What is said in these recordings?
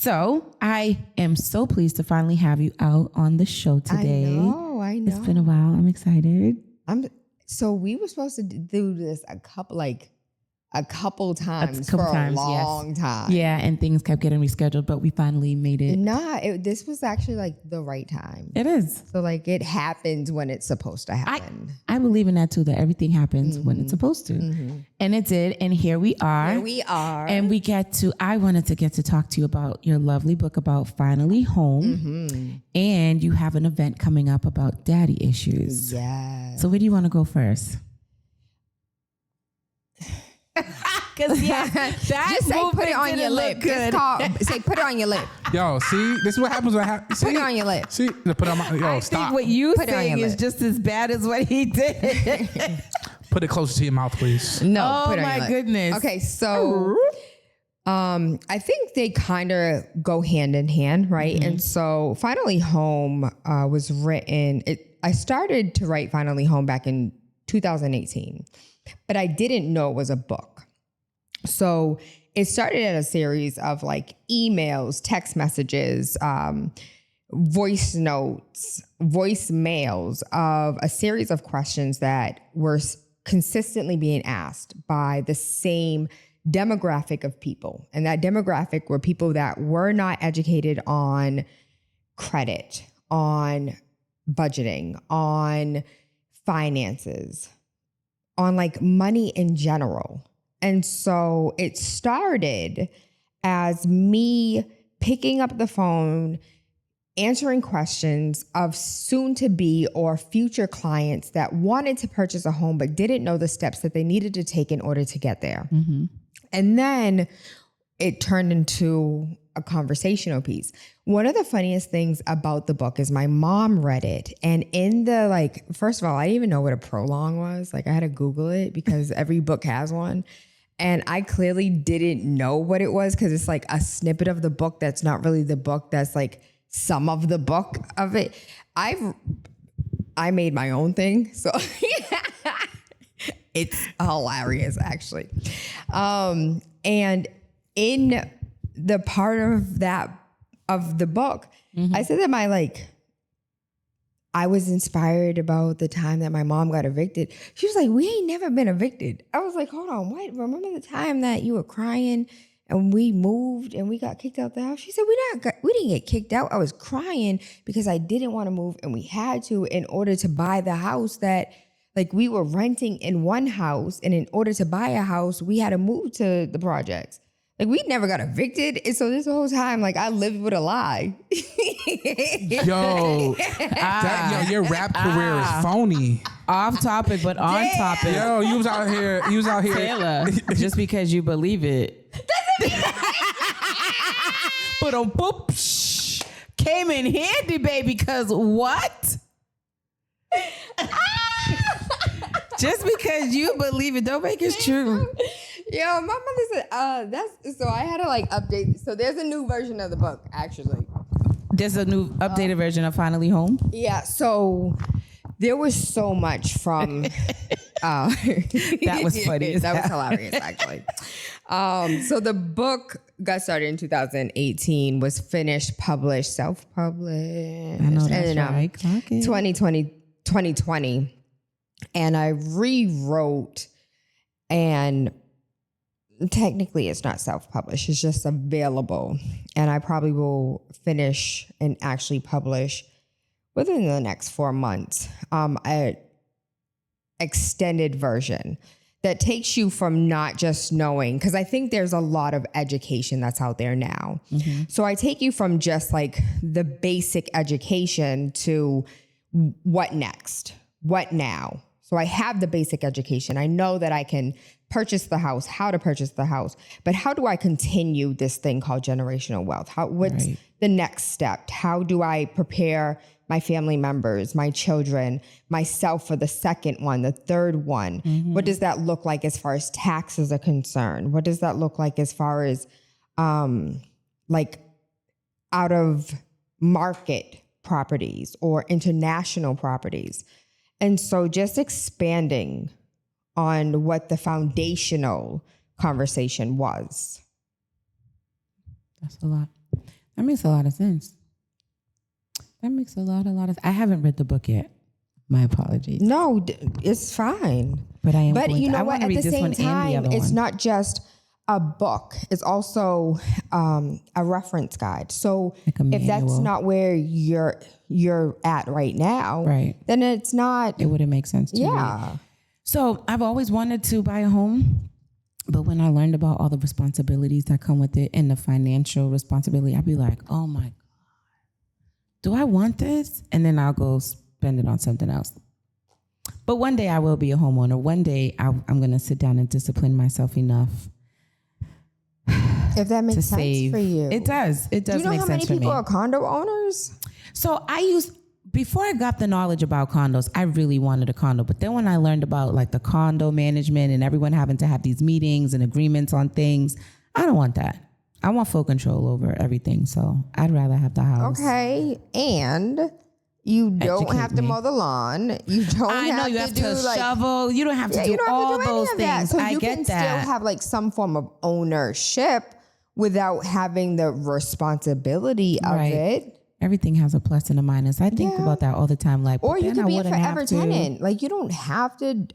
So I am so pleased to finally have you out on the show today. I know. It's been a while. I'm excited. So we were supposed to do this a couple times for a long time. Yeah, and things kept getting rescheduled, but we finally made it. This was actually like the right time. It is. So like it happens when it's supposed to happen. I believe in that too, that everything happens when it's supposed to. And it did. And here we are. And I wanted to get to talk to you about your lovely book about Finally Home. And you have an event coming up about daddy issues. Yeah. So where do you want to go first? Because just say put it on your lip. Say put it on your lip. Yo, see, this is what happens when I put it on your lip. See, put it on my. Yo, I stop. think what you saying is just as bad as what he did. Put it closer to your mouth, please. No, oh put it on my your lip. goodness. Okay, so I think they kind of go hand in hand, right? And so Finally Home was written. I started to write Finally Home back in 2018, but I didn't know it was a book. So it started as a series of like emails, text messages, voice notes, voicemails of a series of questions that were consistently being asked by the same demographic of people. And that demographic were people that were not educated on credit, on budgeting, on finances, on like money in general. And so it started as me picking up the phone, answering questions of soon to be or future clients that wanted to purchase a home but didn't know the steps that they needed to take in order to get there. And then it turned into a conversational piece. One of the funniest things about the book is my mom read it. And in the first of all, I didn't even know what a prologue was. Like I had to Google it because every book has one. And I clearly didn't know what it was because it's like a snippet of the book that's not really the book. That's like some of the book of it. I made my own thing. So it's hilarious actually. And in the part of the book, I said that I was inspired about the time that my mom got evicted. She was like, we ain't never been evicted. I was like, hold on, what? Remember the time that you were crying and we moved and we got kicked out the house? She said, we didn't get kicked out. I was crying because I didn't want to move and we had to in order to buy the house that we were renting in one house. And in order to buy a house, we had to move to the projects. We never got evicted. And so this whole time, I lived with a lie. Your rap career is phony. Off topic, but on topic. Yo, you was out here. Tayla, just because you believe it. But boop, came in handy, baby, because what? Just because you believe it, don't make it true. Yo, my mother said, so I had to update. So there's a new version of the book, actually. There's a new updated version of Finally Home? Yeah, so there was so much from... that was funny. That was hilarious, actually. So the book got started in 2018, was finished, published, self-published. I know that's right. 2020. And I rewrote, and technically it's not self-published, it's just available. And I probably will finish and actually publish within the next 4 months, an extended version that takes you from not just knowing, because I think there's a lot of education that's out there now. So I take you from just the basic education to what next, what now. So I have the basic education. I know that I can purchase the house, how to purchase the house, but how do I continue this thing called generational wealth? What's the next step? How do I prepare my family members, my children, myself for the second one, the third one? What does that look like as far as taxes are concerned? What does that look like as far as out of market properties or international properties? And so just expanding on what the foundational conversation was. That's a lot. That makes a lot of sense. That makes a lot of. I haven't read the book yet. My apologies. No, it's fine. But I am. But going you to, know I what? want to At read the this same one and the time, other it's one. not just a book. It's also a reference guide. So Like a if that's manual. not where you're at right now, Right. then it's not. It wouldn't make sense to Yeah. read. So I've always wanted to buy a home, but when I learned about all the responsibilities that come with it and the financial responsibility, I'd be like, oh my God, do I want this? And then I'll go spend it on something else. But one day I will be a homeowner. One day I'm going to sit down and discipline myself enough If that makes to sense save. for you. It does. It does Do you know make how sense many for me. people are condo owners? So before I got the knowledge about condos, I really wanted a condo. But then when I learned about like the condo management and everyone having to have these meetings and agreements on things, I don't want that. I want full control over everything. So I'd rather have the house. Okay. And you don't Educate have to me. mow the lawn. You don't I know you have to do, like, shovel. You don't have to Yeah, do you don't all have to do any those of that. things. So I you get can that. still have like some form of ownership without having the responsibility of Right. it. Everything has a plus and a minus. I think Yeah. about that all the time. Like, Or but you then could I be a wouldn't have forever to. tenant. Like you don't have to.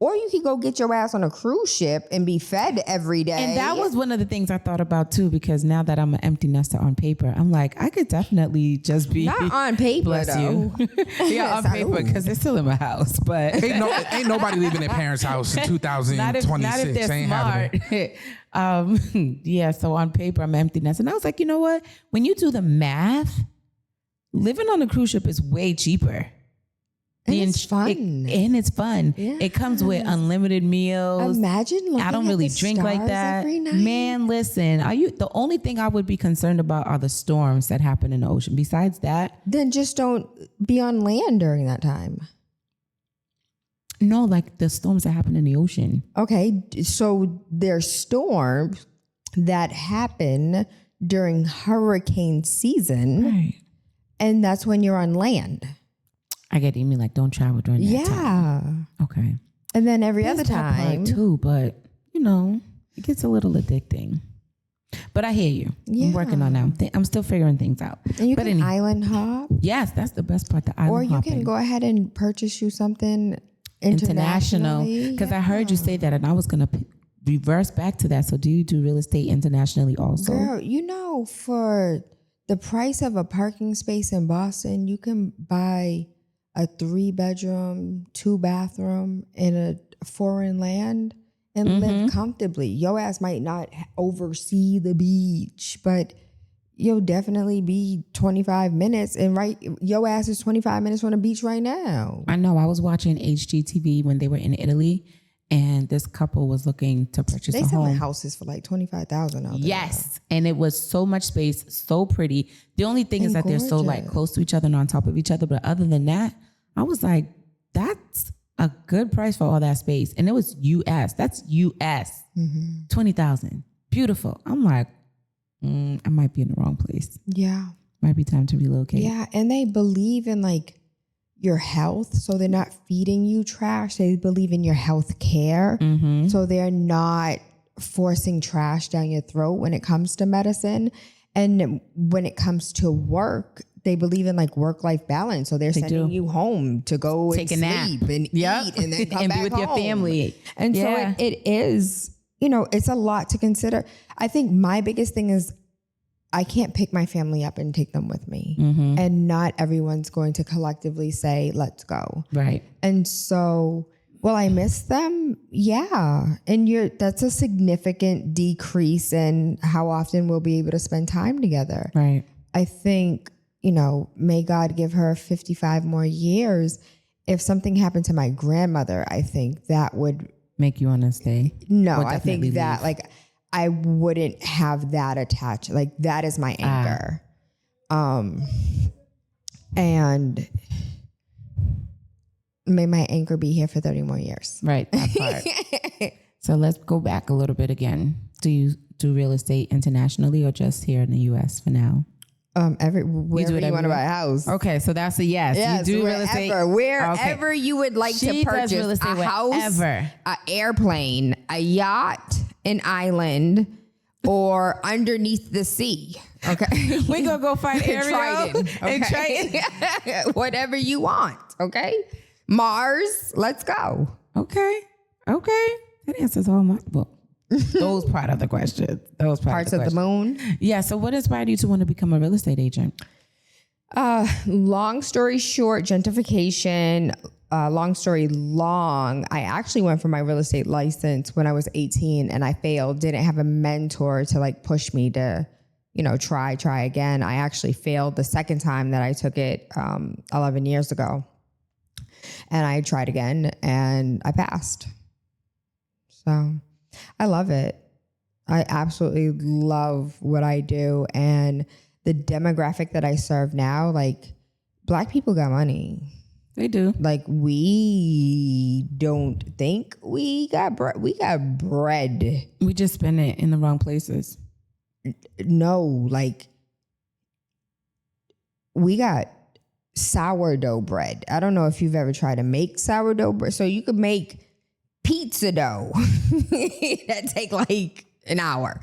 Or you could go get your ass on a cruise ship and be fed every day. And that was one of the things I thought about too, because now that I'm an empty nester on paper, I'm like, I could definitely just be not on paper bless though. you. Yeah, on paper because they're still in my house, but Ain't nobody leaving their parents' house in 2026. not if they're Ain't happening. smart. Yeah, so on paper I'm empty nest, and I was like, you know what? When you do the math, living on a cruise ship is way cheaper. And it's fun. And it's fun. Yeah. It comes with unlimited meals. Imagine looking I don't at really the drink like stars that. every night. Man, listen, the only thing I would be concerned about are the storms that happen in the ocean. Besides that, Then just don't be on land during that time. no, like the storms that happen in the ocean. Okay, so there's storms that happen during hurricane season, Right. and that's when you're on land. I get it. You mean like don't travel during that time. Yeah. Okay. And then every other There's that part time. too, but it gets a little addicting. But I hear you. Yeah. I'm working on that. I'm still figuring things out. And you but can island hop. yes, that's the best part. The island Or you hopping. can go ahead and purchase you something International, internationally. because I heard you say that, and I was gonna reverse back to that. So, do you do real estate internationally also? Girl, for the price of a parking space in Boston, you can buy a 3-bedroom, 2-bathroom in a foreign land and live comfortably. Your ass might not oversee the beach, but you'll definitely be 25 minutes. And your ass is 25 minutes from the beach right now. I know. I was watching HGTV when they were in Italy, and this couple was looking to purchase They a selling home. houses for like $25,000 out there. Yes, and it was so much space, so pretty. The only thing is that they're so like gorgeous. close to each other and on top of each other. But other than that, I was like, that's a good price for all that space. And it was US. That's US. 20,000. Beautiful. I'm like, I might be in the wrong place. Yeah. Might be time to relocate. Yeah. And they believe in like your health. So they're not feeding you trash. They believe in your health care. So they're not forcing trash down your throat when it comes to medicine. And when it comes to work, they believe in like work-life balance. So they're sending you home to go Take and a nap. sleep and eat and then come and back be with your home. family. And Yeah. so it is, it's a lot to consider. I think my biggest thing is I can't pick my family up and take them with me. And not everyone's going to collectively say, let's go. Right. And so, will I miss them? Yeah. And that's a significant decrease in how often we'll be able to spend time together. Right. I think, may God give her 55 more years. If something happened to my grandmother, I think that would Make you want to stay. no, Or I think definitely that leave. like I wouldn't have that attached. Like that is my anchor. And may my anchor be here for 30 more years. Right. That part. So let's go back a little bit again. Do you do real estate internationally or just here in the US for now? Wherever it you want to everywhere? buy a house. Okay, so that's a yes. Yes, you do wherever, real estate wherever you would like She to does purchase real estate a house, wherever. an airplane, a yacht, an island, or underneath the sea. Okay. We gonna go find Ariel Triton, and okay? Whatever you want. Okay. Mars, let's go. Okay. That answers all my those part of the question. Those parts of the moon. Yeah. So what inspired you to want to become a real estate agent? Long story short, gentrification. Long story long, I actually went for my real estate license when I was 18 and I failed. Didn't have a mentor to like push me to, try again. I actually failed the second time that I took it 11 years ago. And I tried again and I passed. So I love it. I absolutely love what I do. And the demographic that I serve now, like Black people got money. They do. Like we don't think we got bread. We got bread. We just spend it in the wrong places. No, like we got sourdough bread. I don't know if you've ever tried to make sourdough bread. So you could make pizza dough that take like an hour.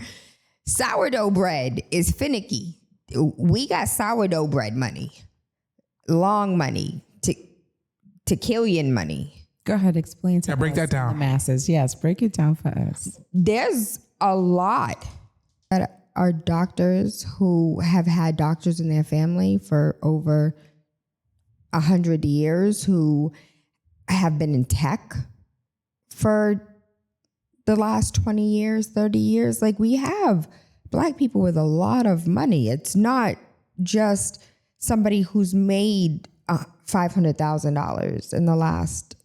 Sourdough bread is finicky. We got sourdough bread money, long money, to killian money. Go ahead, explain to us. Break that down. The masses. Yes, break it down for us. There's a lot that are doctors who have had doctors in their family for over 100 years who have been in tech for the last 20 years, 30 years. Like we have Black people with a lot of money. It's not just somebody who's made $500,000 in the last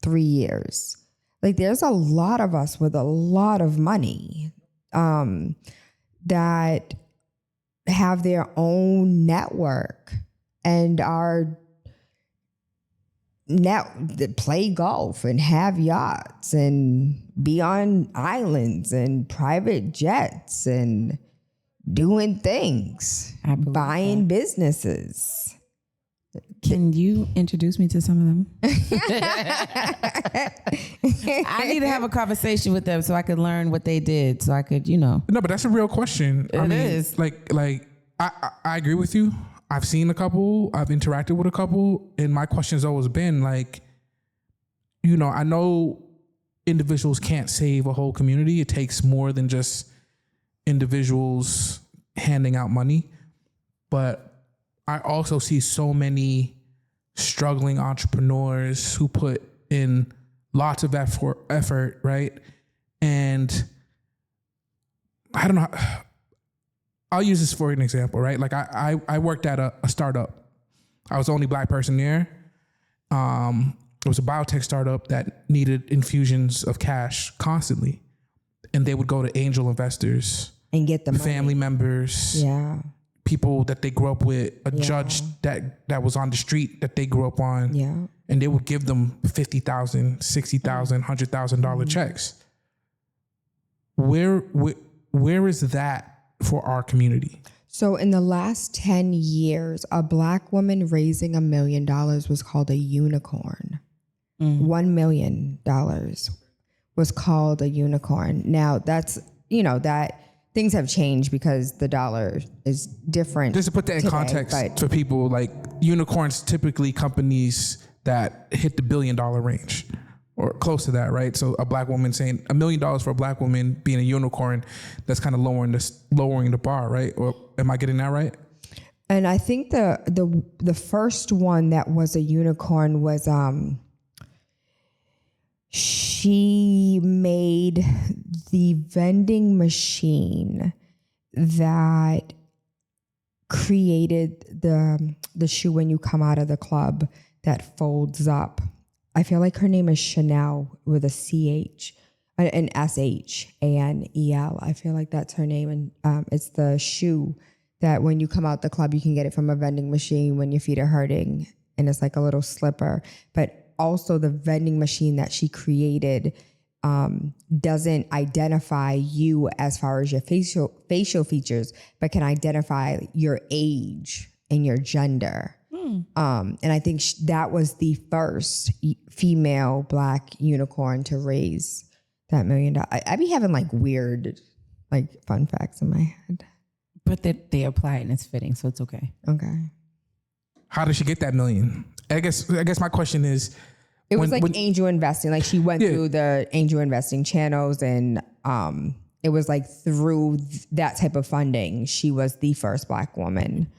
3 years. Like there's a lot of us with a lot of money that have their own network and are that play golf and have yachts and be on islands and private jets and doing things, buying businesses. Can you introduce me to some of them? I need to have a conversation with them so I could learn what they did, so I could, No, but that's a real question. It is. Like I agree with you. I've seen a couple. I've interacted with a couple, and my question's always been like, I know individuals can't save a whole community. It takes more than just individuals handing out money, but I also see so many struggling entrepreneurs who put in lots of effort, right? And I don't know. I'll use this for an example, right? Like I worked at a startup. I was the only Black person there. It was a biotech startup that needed infusions of cash constantly. And they would go to angel investors and get the family members. Yeah. People that they grew up with, a judge that was on the street that they grew up on. Yeah. And they would give them $50,000, $60,000, $100,000 checks. Where is that for our community? So in the last 10 years, a Black woman raising $1 million was called a unicorn. $1 million was called a unicorn. Now that's, that things have changed because the dollar is different. Just to put that in context for people, like unicorns, typically companies that hit the $1 billion range or close to that, right? So a Black woman saying $1 million for a Black woman being a unicorn, that's kind of lowering the bar, right? Or am I getting that right? And I think the first one that was a unicorn was she made the vending machine that created the shoe when you come out of the club that folds up. I feel like her name is Chanel with a CH, an SHANEL. I feel like that's her name. And it's the shoe that when you come out the club, you can get it from a vending machine when your feet are hurting. And it's like a little slipper. But also the vending machine that she created doesn't identify you as far as your facial features, but can identify your age and your gender. And I think that was the first female Black unicorn to raise that $1 million. I be having like weird, like fun facts in my head. But they apply it and it's fitting, so it's okay. Okay. How did she get that $1 million? I guess my question is, it was like angel investing. Like she went through the angel investing channels, and it was like through that type of funding, she was the first Black woman.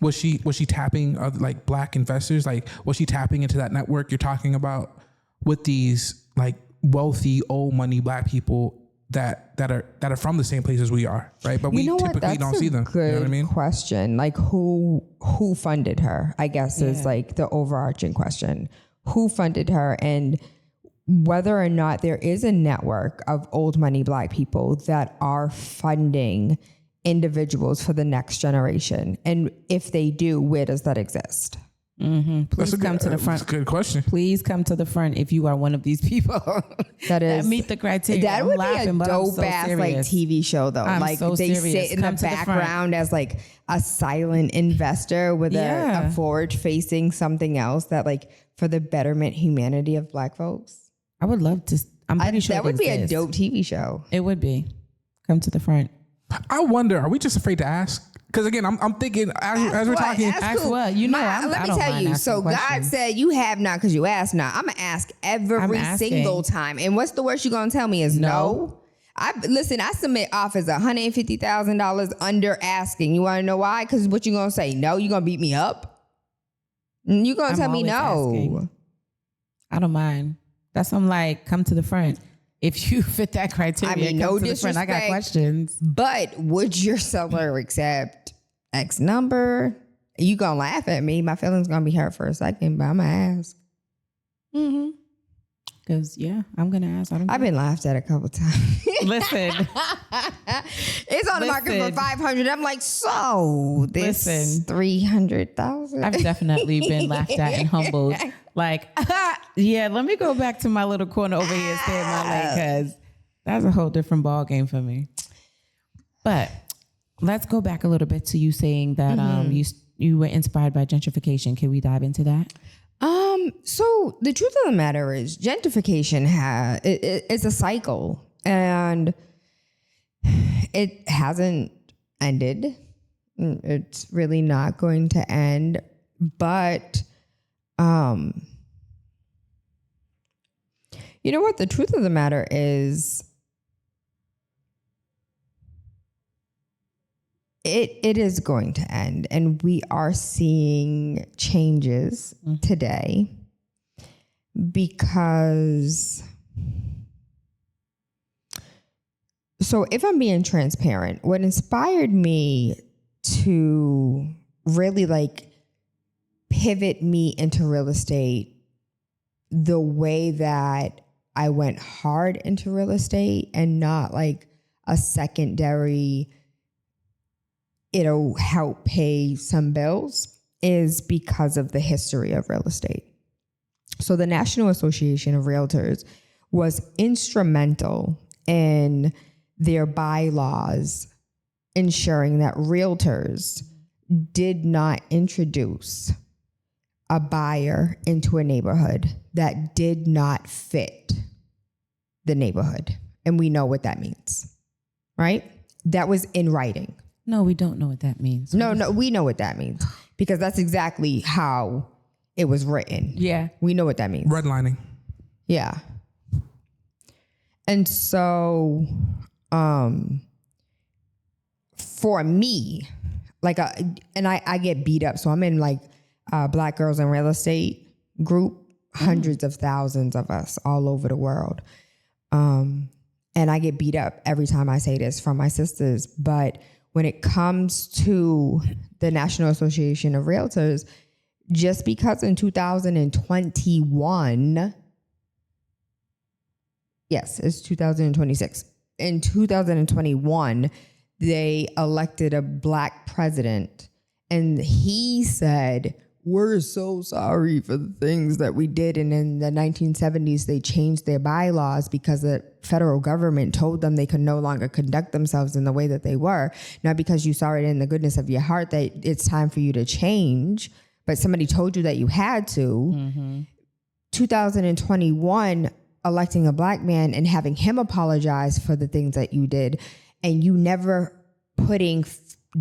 Was she tapping like Black investors? Like, was she tapping into that network you're talking about with these like wealthy old money Black people that are from the same place as we are, right? But we typically don't see them. Good, you know what I mean? Question. Like who funded her, I guess is like the overarching question. Who funded her, and whether or not there is a network of old money Black people that are funding individuals for the next generation. And if they do, where does that exist? Mm-hmm. Please come to the front. That's a good question. Please come to the front if you are one of these people that meet the criteria. That would be a dope ass like TV show though. Like they sit in the background as like a silent investor with a forward facing something else that like for the betterment humanity of Black folks. I would love to. I'm pretty sure that would be a dope TV show. It would be. Come to the front. I wonder, are we just afraid to ask? Because again, I'm thinking as we're talking. Ask what? You know, let me tell you. So God said you have not because you ask not. I'm going to ask every single time. And what's the worst you're going to tell me is no. I submit offers $150,000 under asking. You want to know why? Because what you going to say? No, you going to beat me up? You going to tell me no? Asking. I don't mind. That's why I'm like, come to the front. If you fit that criteria, I mean, no disrespect, I got questions. But would your seller accept X number? You gonna laugh at me. My feelings gonna be hurt for a second, but I'm gonna ask. Mm-hmm. Because, I'm going to ask. I've been laughed at a couple times. Listen. It's on the market for $500. I'm like, so this $300,000. I've definitely been laughed at and humbled. Like, let me go back to my little corner over here and stay in my lane because that's a whole different ball game for me. But let's go back a little bit to you saying that you were inspired by gentrification. Can we dive into that? So the truth of the matter is gentrification it's a cycle and it hasn't ended. It's really not going to end, but, you know what? The truth of the matter is it is going to end, and we are seeing changes today because, so if I'm being transparent, what inspired me to really like pivot me into real estate the way that I went hard into real estate and not like a secondary, it'll help pay some bills, is because of the history of real estate. So the National Association of Realtors was instrumental in their bylaws ensuring that realtors did not introduce a buyer into a neighborhood that did not fit the neighborhood. And we know what that means, right? That was in writing. No, we don't know what that means. No, we know what that means because that's exactly how it was written. Yeah. We know what that means. Redlining. Yeah. And so, for me, like, I get beat up. So I'm in like Black Girls in Real Estate group, hundreds of thousands of us all over the world. And I get beat up every time I say this from my sisters. But when it comes to the National Association of Realtors, just because in 2021, yes, it's 2026. In 2021, they elected a Black president, and he said, we're so sorry for the things that we did. And in the 1970s, they changed their bylaws because the federal government told them they could no longer conduct themselves in the way that they were. Not because you saw it in the goodness of your heart that it's time for you to change, but somebody told you that you had to. Mm-hmm. 2021, electing a Black man and having him apologize for the things that you did, and you never putting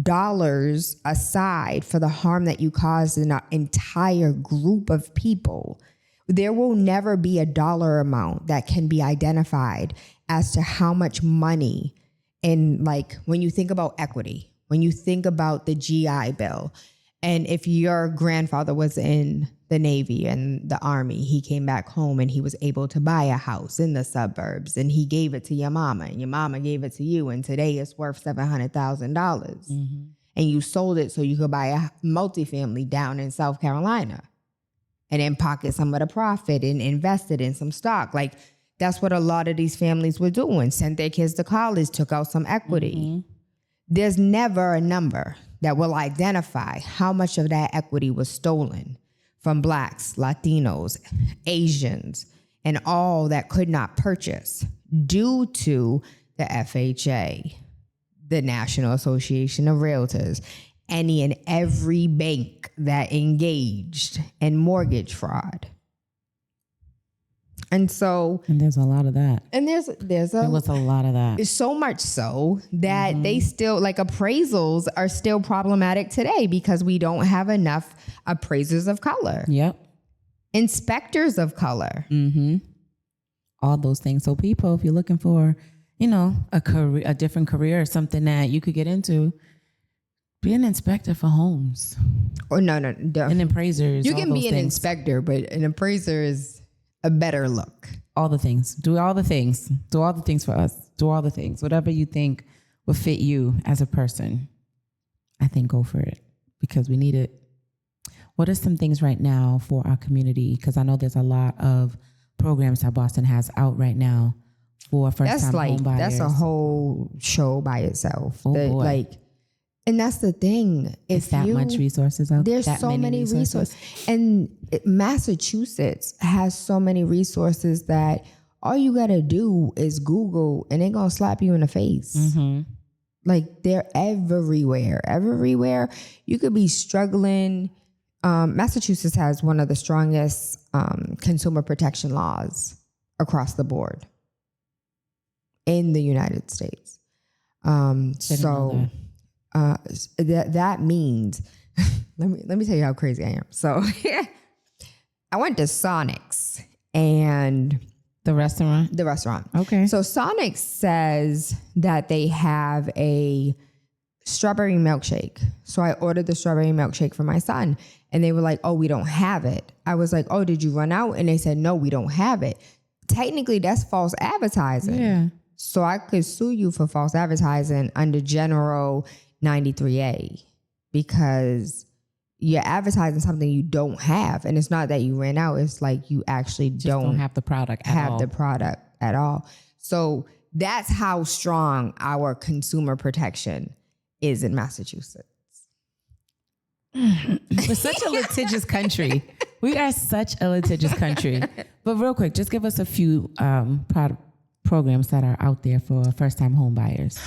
dollars aside for the harm that you caused in an entire group of people, there will never be a dollar amount that can be identified as to how much money. And like when you think about equity, when you think about the GI Bill, and if your grandfather was in the Navy and the Army, he came back home and he was able to buy a house in the suburbs and he gave it to your mama and your mama gave it to you, and today it's worth $700,000. And you sold it so you could buy a multifamily down in South Carolina and then pocket some of the profit and invest it in some stock. Like that's what a lot of these families were doing. Sent their kids to college, took out some equity. There's never a number that will identify how much of that equity was stolen from Blacks, Latinos, Asians, and all that could not purchase due to the FHA, the National Association of Realtors, any and every bank that engaged in mortgage fraud. And there's a lot of that. And there was a lot of that. So much so that they still, like, appraisals are still problematic today because we don't have enough appraisers of color. Yep. Inspectors of color. All those things. So people, if you're looking for, a career, a different career or something that you could get into, be an inspector for homes. Or no. An appraiser. You can be an inspector, but an appraiser is a better look. All the things. Do all the things. Do all the things for us. Do all the things. Whatever you think will fit you as a person, I think go for it because we need it. What are some things right now for our community? Because I know there's a lot of programs that Boston has out right now for first-time home buyers. That's a whole show by itself. Oh, boy. And that's the thing. Is that much resources out there? There's so many resources. And Massachusetts has so many resources that all you got to do is Google and they're going to slap you in the face. Like they're everywhere. Everywhere. You could be struggling. Massachusetts has one of the strongest consumer protection laws across the board in the United States. That means, let me tell you how crazy I am. So I went to Sonic's and the restaurant. Okay. So Sonic's says that they have a strawberry milkshake. So I ordered the strawberry milkshake for my son and they were like, oh, we don't have it. I was like, oh, did you run out? And they said, no, we don't have it. Technically that's false advertising. Yeah. So I could sue you for false advertising under General 93A because you're advertising something you don't have. And it's not that you ran out. It's like you actually don't have the product at all. So that's how strong our consumer protection is in Massachusetts. We're such a litigious country. We are such a litigious country. But real quick, just give us a few programs that are out there for first-time home buyers.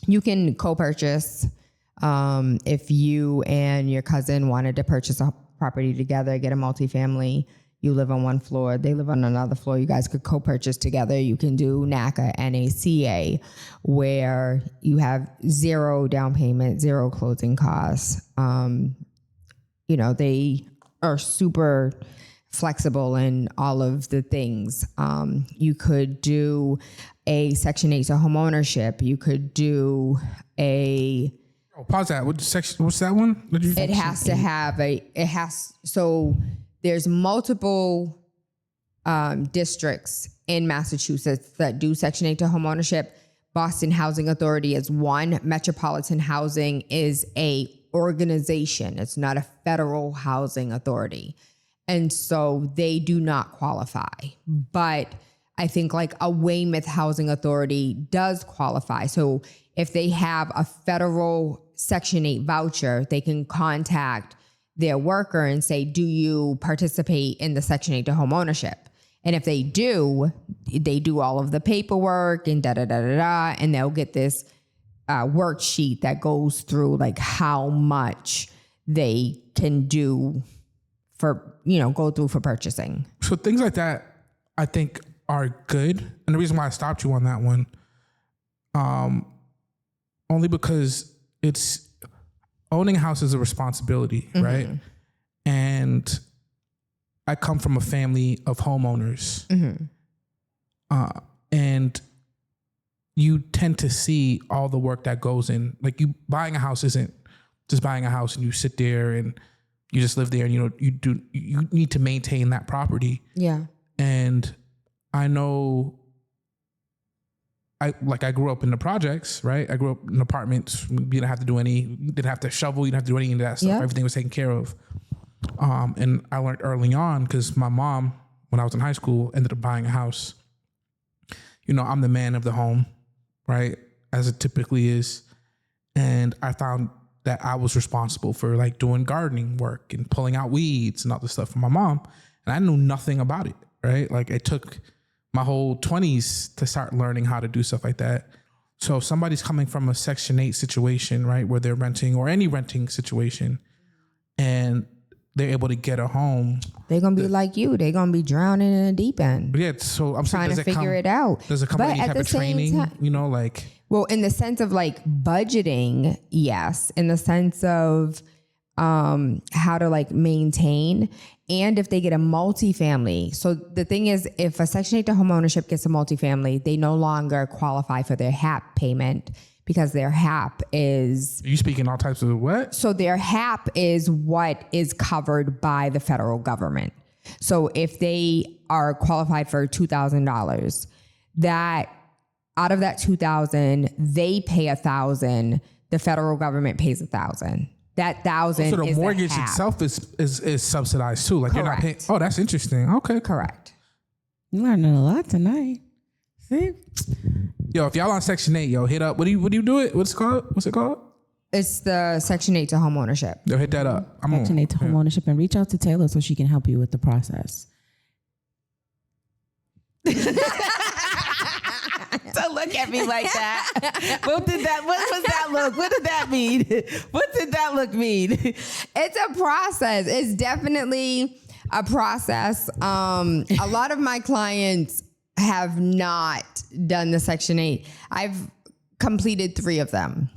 You can co-purchase. If you and your cousin wanted to purchase a property together, get a multifamily, you live on one floor, they live on another floor, you guys could co-purchase together. You can do NACA, NACA, where you have zero down payment, zero closing costs. They are super flexible in all of the things. You could do a Section 8 to home ownership. You could do a... Oh, pause that. What's that one? So there's multiple districts in Massachusetts that do Section 8 to home ownership. Boston Housing Authority is one. Metropolitan Housing is a organization. It's not a federal housing authority. And so they do not qualify. But I think like a Weymouth Housing Authority does qualify. So if they have a federal Section 8 voucher, they can contact their worker and say, do you participate in the Section 8 to home ownership? And if they do all of the paperwork and and they'll get this worksheet that goes through like how much they can do for, go through for purchasing. So things like that, I think, are good. And the reason why I stopped you on that one, Only because it's owning a house is a responsibility, right? And I come from a family of homeowners, and you tend to see all the work that goes in. Like, you buying a house isn't just buying a house and you sit there and you just live there, and you need to maintain that property. Yeah. And I know, I grew up in the projects, right? I grew up in apartments. You didn't have to shovel, you didn't have to do any of that stuff. Yeah. Everything was taken care of. And I learned early on, because my mom, when I was in high school, ended up buying a house. I'm the man of the home, right? As it typically is. And I found that I was responsible for like doing gardening work and pulling out weeds and all this stuff for my mom. And I knew nothing about it, right? Like, it took my whole 20s to start learning how to do stuff like that. So if somebody's coming from a Section 8 situation, right, where they're renting, or any renting situation, and they're able to get a home, they're going to be like you. They're going to be drowning in the deep end. Yeah, so I'm trying to figure it out. Does it come with any type of training? Well, in the sense of like budgeting, yes. In the sense of how to like maintain, and if they get a multifamily. So the thing is, if a Section 8 to home ownership gets a multifamily, they no longer qualify for their HAP payment, because their HAP is... Are you speaking all types of what? So their HAP is what is covered by the federal government. So if they are qualified for $2,000, that out of that $2,000, they pay $1,000. The federal government pays $1,000. That $1,000 so the is mortgage itself is subsidized too. Like, correct. You're not paying. Oh, that's interesting. Okay, correct. You learning a lot tonight. See, yo, if y'all on Section 8, yo, hit up. What do you do it? What's it called? It's the Section 8 to home ownership. Yo, hit that up. Section 8 to home ownership, and reach out to Tayla so she can help you with the process. Don't look at me like that. What was that look? What did that mean? What did that look mean? It's a process. It's definitely a process. A lot of my clients have not done the Section 8. I've completed 3 of them.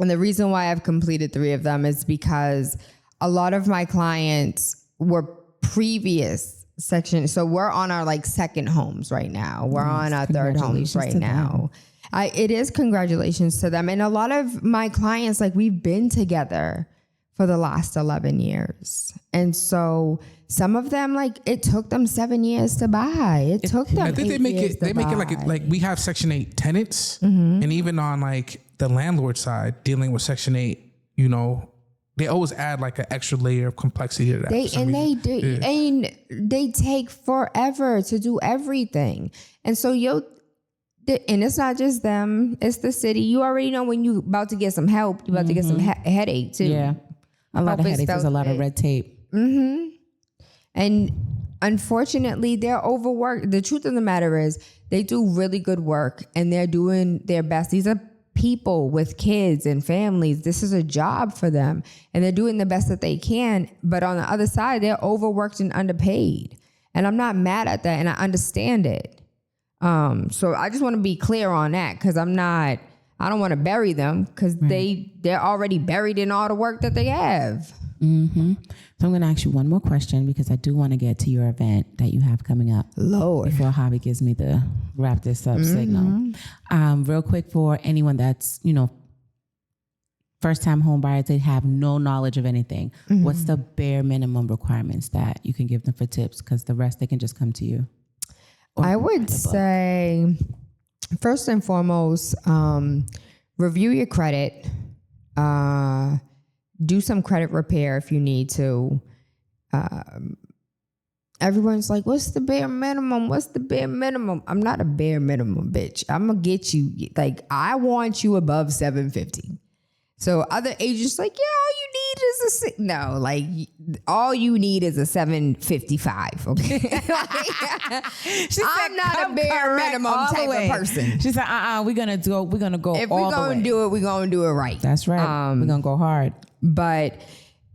And the reason why I've completed 3 of them is because a lot of my clients were previous Section. So we're on our like second homes right now. We're on our third homes right now. It is congratulations to them. And a lot of my clients, like, we've been together for the last 11 years. And so some of them, like, it took them 7 years to buy. It took them. I think they make it like we have Section 8 tenants, and even on like the landlord side, dealing with Section 8, they always add like an extra layer of complexity to that. And they take forever to do everything. And so and it's not just them, it's the city. You already know when you about to get some help, you about to get some headache too. Yeah. A lot of headaches, there's a lot of red tape. And unfortunately, they're overworked. The truth of the matter is they do really good work and they're doing their best. These are people with kids and families. This is a job for them and they're doing the best that they can. But on the other side, they're overworked and underpaid. And I'm not mad at that, and I understand it. So I just want to be clear on that, because I don't want to bury them, because they're already buried in all the work that they have. So I'm going to ask you one more question, because I do want to get to your event that you have coming up. Lord. Before Hobby gives me the wrap this up signal. Real quick, for anyone that's, first time home buyers, they have no knowledge of anything. What's the bare minimum requirements that you can give them for tips? Because the rest, they can just come to you. I would say, first and foremost, review your credit. Do some credit repair if you need to. Everyone's like, what's the bare minimum? What's the bare minimum? I'm not a bare minimum, bitch. I'm going to get you, like, I want you above 750. So other agents like, yeah, all you need is all you need is a 755. Okay. I'm not a bare minimum type of person. She said, we're gonna go. If we're gonna do it, we're gonna do it right. That's right. We're gonna go hard. But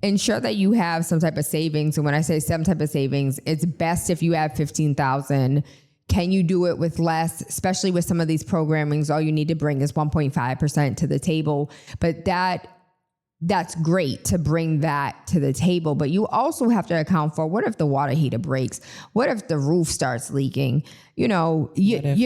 ensure that you have some type of savings. And when I say some type of savings, it's best if you have $15,000 can you do it with less, especially with some of these programmings? All you need to bring is 1.5% to the table. But that's great to bring that to the table. But you also have to account for, what if the water heater breaks? What if the roof starts leaking? You know, what if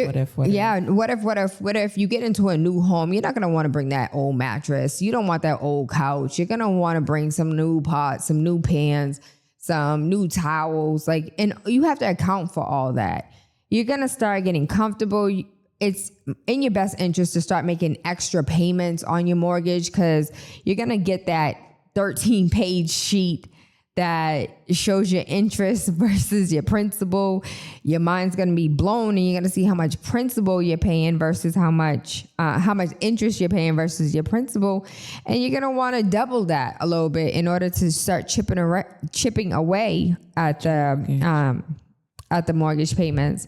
you get into a new home, you're not going to want to bring that old mattress. You don't want that old couch. You're going to want to bring some new pots, some new pans, some new towels. Like, and you have to account for all that. You're going to start getting comfortable. It's in your best interest to start making extra payments on your mortgage, because you're going to get that 13-page sheet that shows your interest versus your principal. Your mind's going to be blown, and you're going to see how much principal you're paying versus how much interest you're paying versus your principal. And you're going to want to double that a little bit in order to start chipping away at the mortgage payments.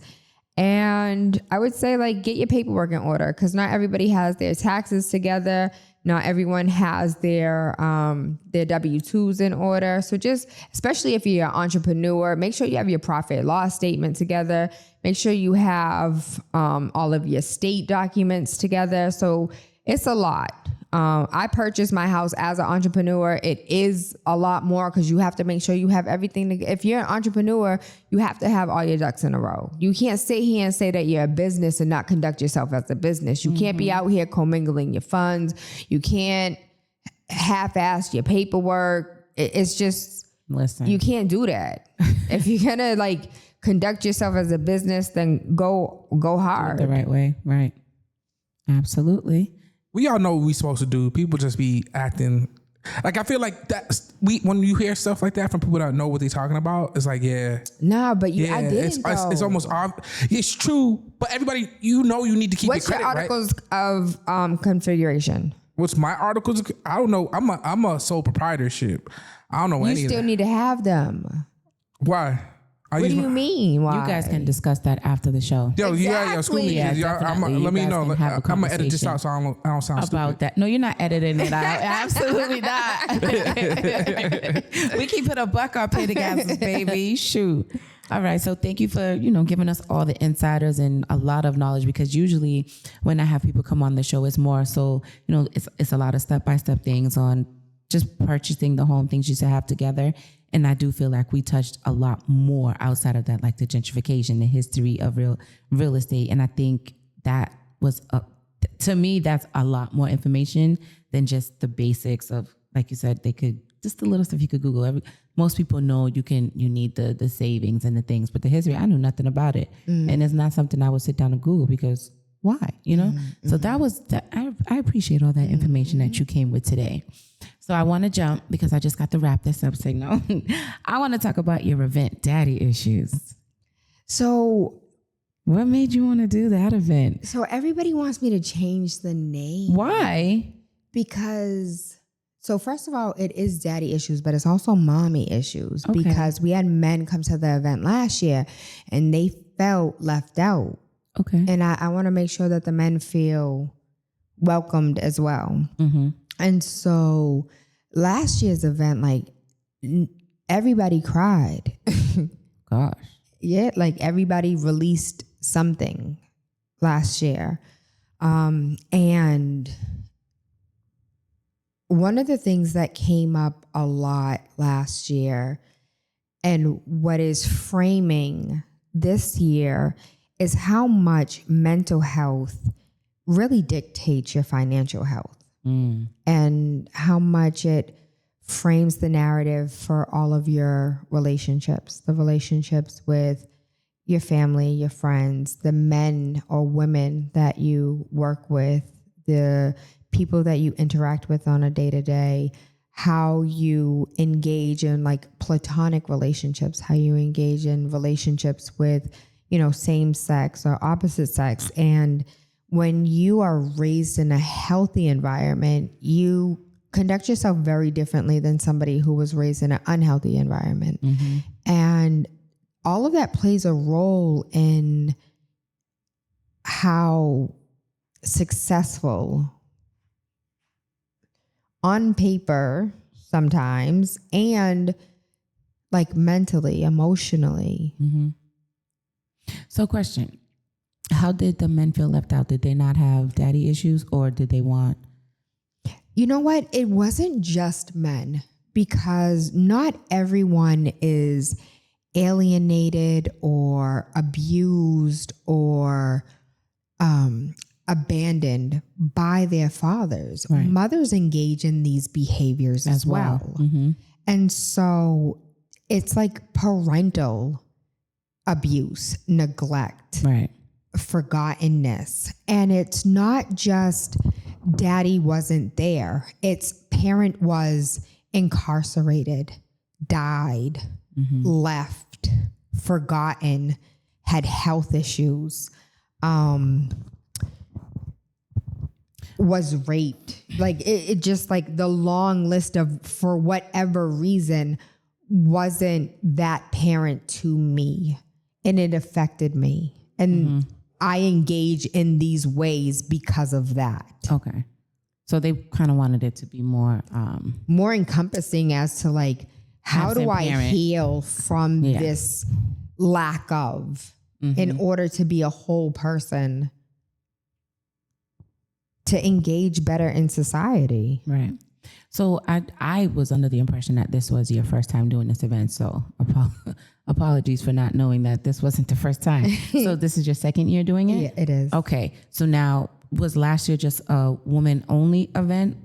And I would say, like, get your paperwork in order, because not everybody has their taxes together. Not everyone has their W-2s in order. So just, especially if you're an entrepreneur, make sure you have your profit and loss statement together. Make sure you have all of your state documents together. So it's a lot. I purchased my house as an entrepreneur. It is a lot more, because you have to make sure you have everything. If you're an entrepreneur, you have to have all your ducks in a row. You can't sit here and say that you're a business and not conduct yourself as a business. You can't be out here commingling your funds. You can't half-ass your paperwork. It's just, listen, you can't do that. If you're gonna like conduct yourself as a business, then go hard. Do it the right way, right? Absolutely. We all know what we're supposed to do. People just be acting like, I feel like when you hear stuff like that from people that know what they're talking about, it's like, I didn't. It's almost obvious. It's true, but everybody, you need to keep What's your credit, your articles of configuration? What's my articles? I don't know. I'm a sole proprietorship. I don't know any of that. You still need to have them. Why? What do you mean? Why? You guys can discuss that after the show. Yo, exactly. School me. Let me know. I'm gonna edit this out so I don't sound about stupid. that. No, you're not editing it out. Absolutely not. We keep it a buck on Pandagasms, baby. Shoot. All right. So thank you for, giving us all the insiders and a lot of knowledge, because usually when I have people come on the show, it's more so, it's a lot of step-by-step things on just purchasing the home, things you should have together. And I do feel like we touched a lot more outside of that, like the gentrification, the history of real estate. And I think that was, to me, that's a lot more information than just the basics of, like you said, just the little stuff you could Google. Most people know you need the savings and the things, but the history, I knew nothing about it. And it's not something I would sit down and Google, because why, So that was, I appreciate all that information that you came with today. So I want to jump, because I just got to wrap this up signal. I want to talk about your event, Daddy Issues. So what made you want to do that event? So everybody wants me to change the name. Why? Because, so first of all, it is Daddy Issues, but it's also Mommy Issues. Okay. Because we had men come to the event last year and they felt left out. Okay. And I want to make sure that the men feel welcomed as well. Mm-hmm. And so last year's event, like, everybody cried. Gosh. Yeah, like everybody released something last year. And one of the things that came up a lot last year, and what is framing this year, is how much mental health really dictates your financial health. And how much it frames the narrative for all of your relationships, the relationships with your family, your friends, the men or women that you work with, the people that you interact with on a day-to-day, how you engage in like platonic relationships, how you engage in relationships with, same sex or opposite sex. And when you are raised in a healthy environment, you conduct yourself very differently than somebody who was raised in an unhealthy environment. Mm-hmm. And all of that plays a role in how successful on paper sometimes, and like mentally, emotionally. Mm-hmm. So question, how did the men feel left out? Did they not have daddy issues, or did they want? You know what? It wasn't just men, because not everyone is alienated or abused or abandoned by their fathers. Right. Mothers engage in these behaviors as well. Mm-hmm. And so it's like parental abuse, neglect, Right. forgottenness. And it's not just daddy wasn't there. It's parent was incarcerated, died, left, forgotten, had health issues, was raped. Like it just like the long list of, for whatever reason, wasn't that parent to me, and it affected me. And I engage in these ways because of that. Okay. So they kind of wanted it to be more Encompassing as to like, how do I heal from this lack of in order to be a whole person, to engage better in society. Right. So I was under the impression that this was your first time doing this event. So apologies for not knowing that this wasn't the first time. So this is your second year doing it? Yeah, it is. Okay. So now, was last year just a woman only event?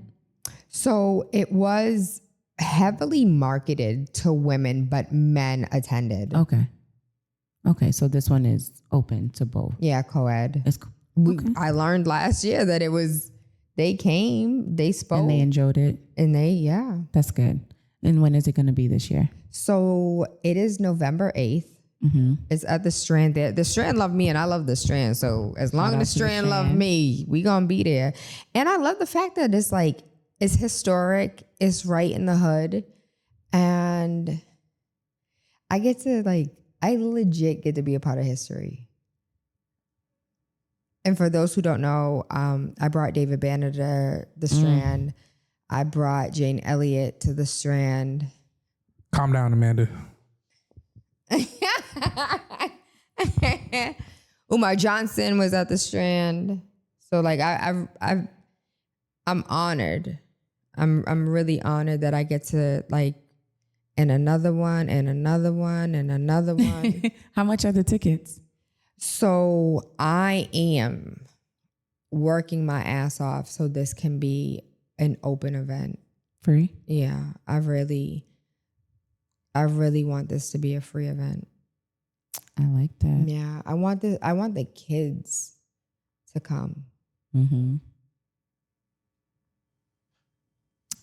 So it was heavily marketed to women, but men attended. Okay. Okay. So this one is open to both. Yeah, co-ed. I learned last year that it was, they came, they spoke. And they enjoyed it. And yeah. That's good. And when is it going to be this year? So it is November 8th. It's at the Strand there. The Strand love me and I love the Strand. So as long as the Strand love me, we gonna be there. And I love the fact that it's like, it's historic. It's right in the hood. And I get to I legit get to be a part of history. And for those who don't know, I brought David Banner to the Strand. I brought Jane Elliott to the Strand. Calm down, Amanda. Umar Johnson was at the Strand. So I'm honored. I'm really honored that I get to and another one and another one and another one. How much are the tickets? So I am working my ass off so this can be an open event. Free? Yeah, I really want this to be a free event. I like that. Yeah, I want the kids to come.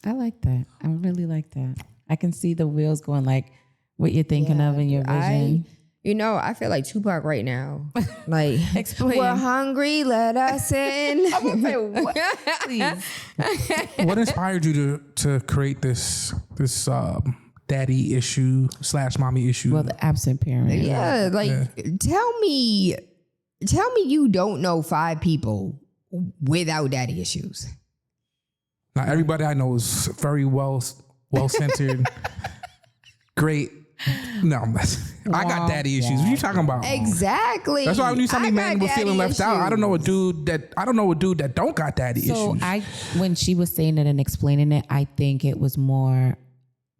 I like that. I really like that. I can see the wheels going what you're thinking of in your vision. I feel like Tupac right now. Explain. We're hungry, let us in. I'm gonna say, what? Please. What inspired you to create this daddy issue / mommy issue? Well, the absent parent. Yeah, tell me you don't know 5 people without daddy issues. Now, everybody I know is very well centered, great. No, I got daddy issues. What are you talking about? Exactly. That's why when you tell me men were feeling left out, I don't know a dude that don't got daddy issues. So when she was saying it and explaining it, I think it was more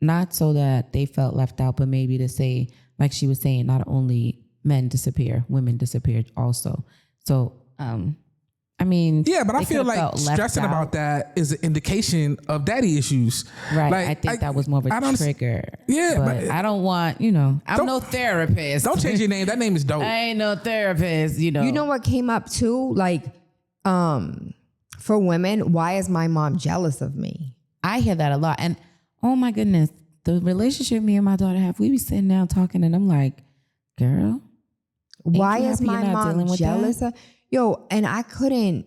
not so that they felt left out, but maybe to say, like she was saying, not only men disappear, women disappeared also. So, yeah, but I feel like stressing about that is an indication of daddy issues. Right. I think that was more of a trigger. Yeah. But I don't want, I'm no therapist. Don't change your name. That name is dope. I ain't no therapist, You know what came up too? For women, why is my mom jealous of me? I hear that a lot. And oh my goodness, the relationship me and my daughter have, we be sitting down talking and I'm like, girl, why is my mom jealous of? Yo, and I couldn't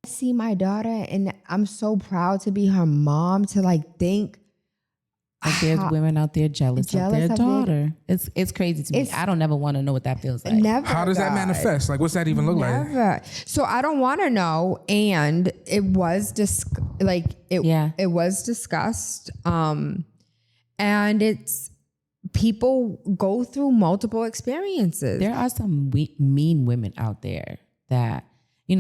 see my daughter, and I'm so proud to be her mom, to think. There's women out there jealous of their daughter. It's crazy to me. I don't ever want to know what that feels like. Never. How does that manifest? What's that even look like? So I don't want to know. And it was it was discussed. And it's people go through multiple experiences. There are some mean women out there that,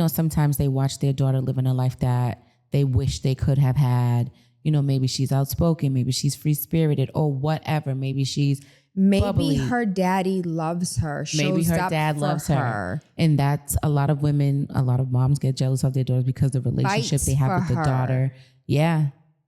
sometimes they watch their daughter living a life that they wish they could have had. Maybe she's outspoken, maybe she's free-spirited or whatever. Maybe she's bubbly. Her daddy loves her. Maybe her dad loves her. And that's a lot of women, a lot of moms get jealous of their daughters because of the relationship they have with the daughter. Yeah.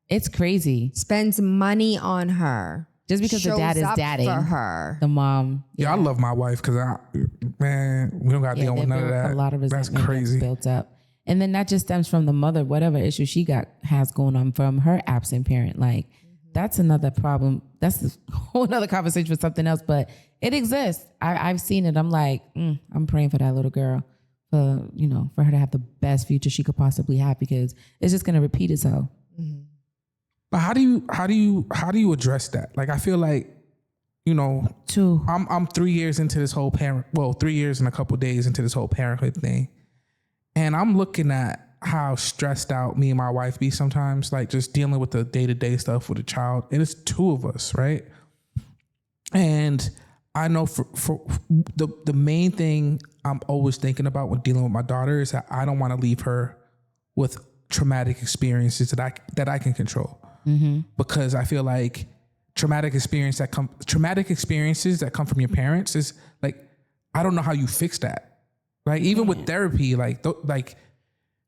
It's crazy. Spends money on her. Just because the dad is daddy. For her. The mom. Yeah, I love my wife because we don't got to deal with none of that. A lot of resentment that's crazy. Built up. And then that just stems from the mother, whatever issue she has going on from her absent parent. Like, that's another problem. That's a whole other conversation for something else, but it exists. I've seen it. I'm like, I'm praying for that little girl, for her to have the best future she could possibly have, because it's just going to repeat itself. Mm-hmm. But how do you address that? Like, I feel like, I'm 3 years into this whole 3 years and a couple of days into this whole parenthood thing. And I'm looking at how stressed out me and my wife be sometimes, like just dealing with the day-to-day stuff with a child. And it's two of us, right? And I know for the main thing I'm always thinking about when dealing with my daughter is that I don't want to leave her with traumatic experiences that I can control. Mm-hmm. Because I feel like traumatic experiences that come from your parents is like, I don't know how you fix that. Like, even with therapy, like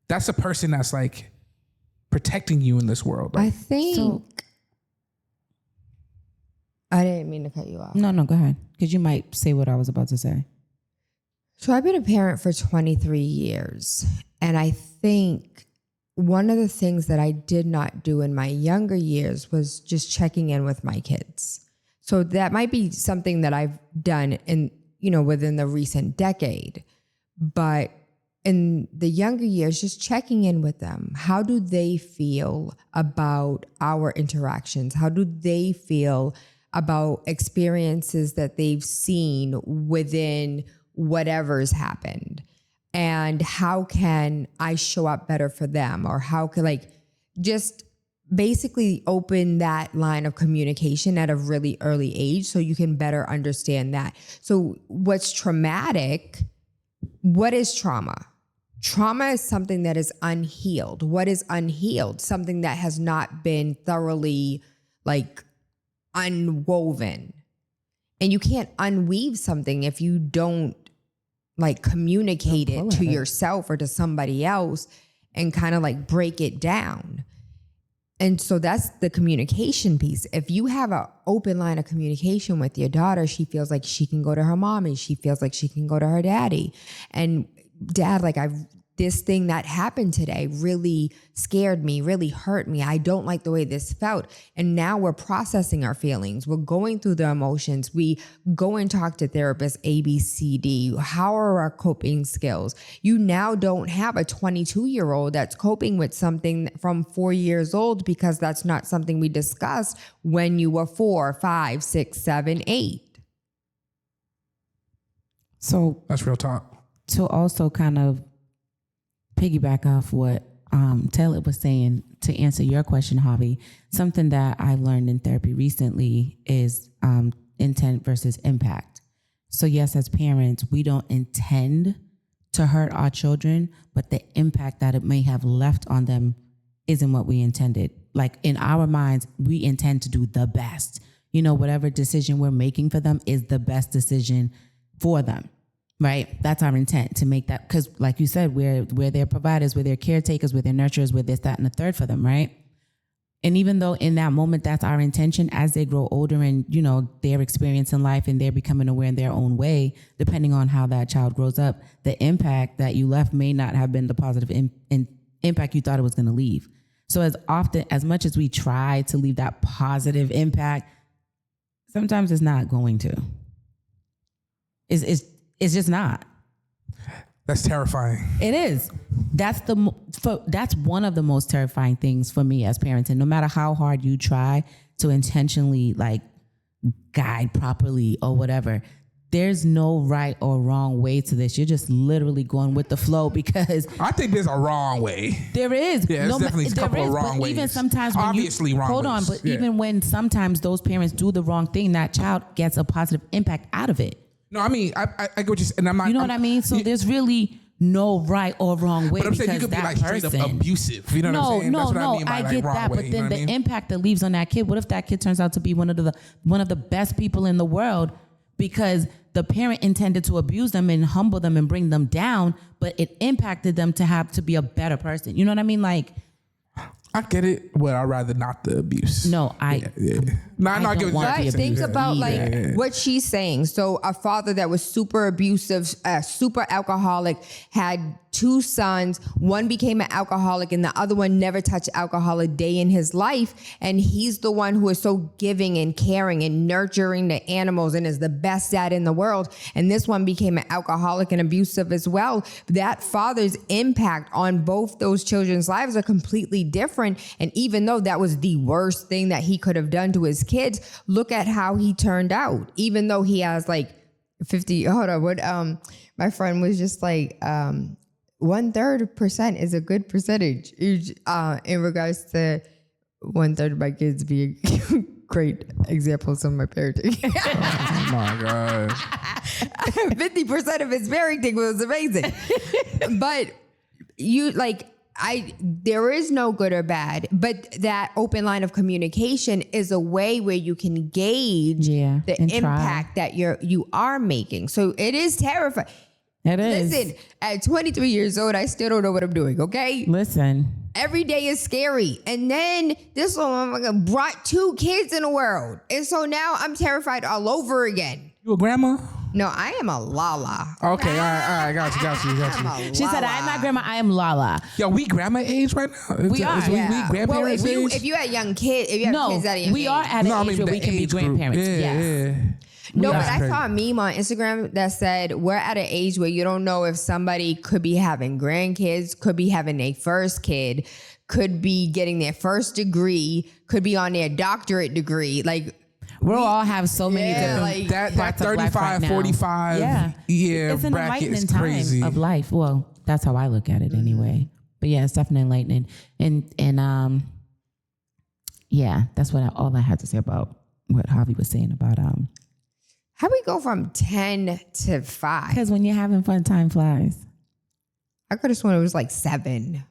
that's a person that's like protecting you in this world. Like, I think. I didn't mean to cut you off. No, go ahead. Because you might say what I was about to say. So I've been a parent for 23 years. And I think one of the things that I did not do in my younger years was just checking in with my kids. So that might be something that I've done within the recent decade. But in the younger years, just checking in with them. How do they feel about our interactions? How do they feel about experiences that they've seen within whatever's happened? And how can I show up better for them? Or how can just basically open that line of communication at a really early age so you can better understand that. So what's traumatic? What is trauma? Trauma is something that is unhealed. What is unhealed? Something that has not been thoroughly unwoven. And you can't unweave something if you don't communicate it to yourself or to somebody else and kind of break it down. And so that's the communication piece. If you have an open line of communication with your daughter, she feels like she can go to her mommy. She feels like she can go to her daddy. And dad, this thing that happened today really scared me, really hurt me. I don't like the way this felt. And now we're processing our feelings. We're going through the emotions. We go and talk to therapists, A, B, C, D. How are our coping skills? You now don't have a 22-year-old that's coping with something from 4 years old, because that's not something we discussed when you were 4, 5, 6, 7, 8. So that's real talk. To also kind of piggyback off what Tayla was saying, to answer your question, Javi, something that I learned in therapy recently is intent versus impact. So yes, as parents, we don't intend to hurt our children, but the impact that it may have left on them isn't what we intended. Like, in our minds, we intend to do the best. Whatever decision we're making for them is the best decision for them. Right? That's our intent, to make that, because like you said, we're their providers, we're their caretakers, we're their nurturers, we're this, that, and the third for them, right? And even though in that moment that's our intention, as they grow older and, they're experiencing life and they're becoming aware in their own way, depending on how that child grows up, the impact that you left may not have been the positive impact you thought it was going to leave. So as much as we try to leave that positive impact, sometimes it's not going to. It's just not. That's terrifying. It is. That's one of the most terrifying things for me as parents. And no matter how hard you try to intentionally guide properly or whatever, there's no right or wrong way to this. You're just literally going with the flow because I think there's a wrong way. there is. Yeah, there's definitely a couple of wrong ways. Even sometimes when obviously wrong hold ways. on, but even when sometimes those parents do the wrong thing, that child gets a positive impact out of it. No, I mean, I get what you're saying, and I'm not. You know what I mean? So there's really no right or wrong way. But I'm saying you could be like straight up abusive. You know what I'm saying? No, That's what I mean by, I get wrong that. way, But then the impact that leaves on that kid. What if that kid turns out to be one of the best people in the world because the parent intended to abuse them and humble them and bring them down, but it impacted them to have to be a better person. You know what I mean? Like, I get it, but I'd rather not the abuse. No, I get what But you're think saying. about what she's saying. So a father that was super abusive, super alcoholic, had 2 sons. One became an alcoholic and the other one never touched alcohol a day in his life. And he's the one who is so giving and caring and nurturing the animals and is the best dad in the world. And this one became an alcoholic and abusive as well. That father's impact on both those children's lives are completely different. And even though that was the worst thing that he could have done to his kids, look at how he turned out. Even though he has like 50, my friend was just like, 1/3% is a good percentage in regards to 1/3 of my kids being great examples of my parenting. Oh my God. 50% of his parenting was amazing. But there is no good or bad, but that open line of communication is a way where you can gauge the impact that you are making. So it is terrifying. It is. Listen, at 23 years old, I still don't know what I'm doing, okay? Listen. Every day is scary. And then this one brought 2 kids in the world. And so now I'm terrified all over again. You a grandma? No, I am a Lala. Okay, all right, got you. She said, I'm not grandma, I am Lala. Yo, we grandma age right now? We are. We grandparents age? If you had young kids, kids at a young we age. are at an age where we can be grandparents. Yeah. No, but I saw a meme on Instagram that said we're at an age where you don't know if somebody could be having grandkids, could be having their first kid, could be getting their first degree, could be on their doctorate degree. Like, we'll all have so many different that 35, right 45 it's an bracket is enlightening crazy. time of life. Well, that's how I look at it anyway. But yeah, it's definitely enlightening. And that's all I had to say about what Javi was saying about how we go from 10 to 5? Because when you're having fun, time flies. I could have sworn it was like 7.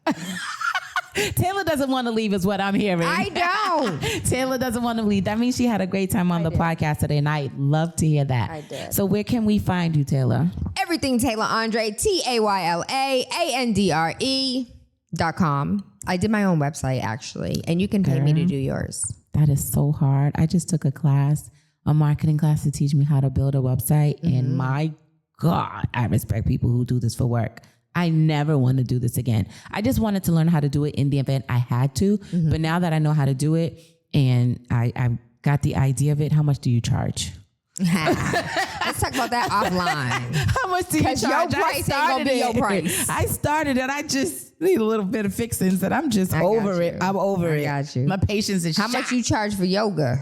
Taylor doesn't want to leave is what I'm hearing. I don't. Taylor doesn't want to leave. That means she had a great time on the podcast today, and I love to hear that. I did. So where can we find you, Taylor? Everything Taylor Andre, TaylaAndre.com. I did my own website, actually, and you can pay me to do yours. That is so hard. I just took a marketing class to teach me how to build a website, and my God, I respect people who do this for work. I never want to do this again. I just wanted to learn how to do it in the event I had to. But now that I know how to do it and I got the idea of it, how much do you charge? Let's talk about that offline. How much do you charge? Your price ain't gonna be your price. I started it. I just need a little bit of fixings and I'm just over it. I'm over it. Got you. My patience is How much you charge for yoga?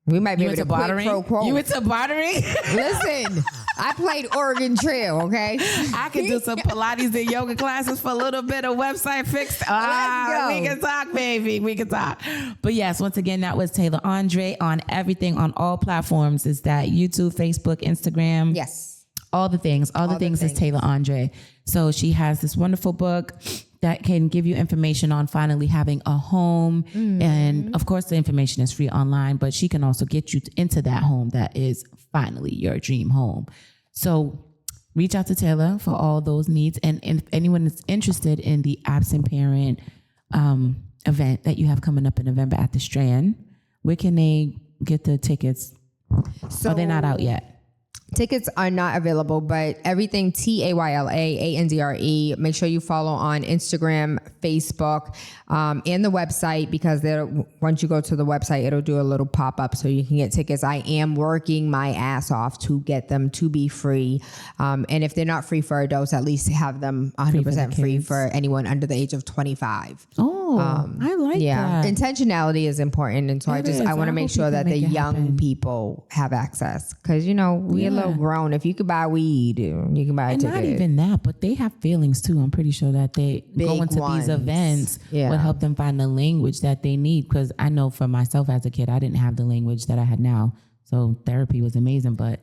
We might be able to bartering. You into bartering? Listen, I played Oregon Trail, okay? I could do some Pilates and yoga classes for a little bit of website fix. Let's go. We can talk, baby. We can talk. But yes, once again, that was Taylor Andre on everything on all platforms. Is that YouTube, Facebook, Instagram? Yes. All the things. All the things is Taylor Andre. So she has this wonderful book that can give you information on finally having a home. And of course, the information is free online, but she can also get you into that home that is finally your dream home. So reach out to Taylor for all those needs. And if anyone is interested in the absent parent event that you have coming up in November at the Strand, where can they get the tickets? So they're not out yet. Tickets are not available, but everything TaylaAndre. Make sure you follow on Instagram, Facebook, and the website, because once you go to the website, it'll do a little pop-up so you can get tickets. I am working my ass off to get them to be free. And if they're not free for adults, at least have them 100% free for anyone under the age of 25. Oh, I like that. Intentionality is important. And so I want to make sure that the young people have access. Because, we're a little grown. If you could buy weed, you can buy a ticket. Not even that, but they have feelings too. I'm pretty sure that they going to these events would help them find the language that they need. Because I know for myself as a kid, I didn't have the language that I had now. So therapy was amazing. But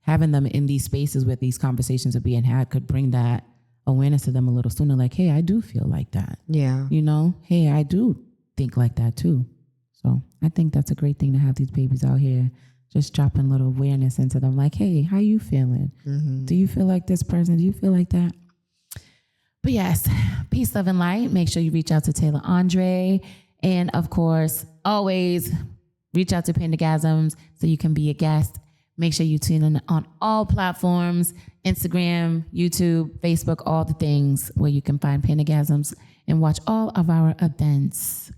having them in these spaces where these conversations are being had could bring that awareness to them a little sooner. Like, hey, I do feel like that. Yeah. Hey, I do think like that too. So I think that's a great thing to have these babies out here just dropping little awareness into them. Like, hey, how you feeling? Mm-hmm. Do you feel like this person? Do you feel like that? But yes, peace, love, and light. Make sure you reach out to Tayla Andre. And of course, always reach out to Pandagasms so you can be a guest. Make sure you tune in on all platforms, Instagram, YouTube, Facebook, all the things where you can find Pandagasms and watch all of our events.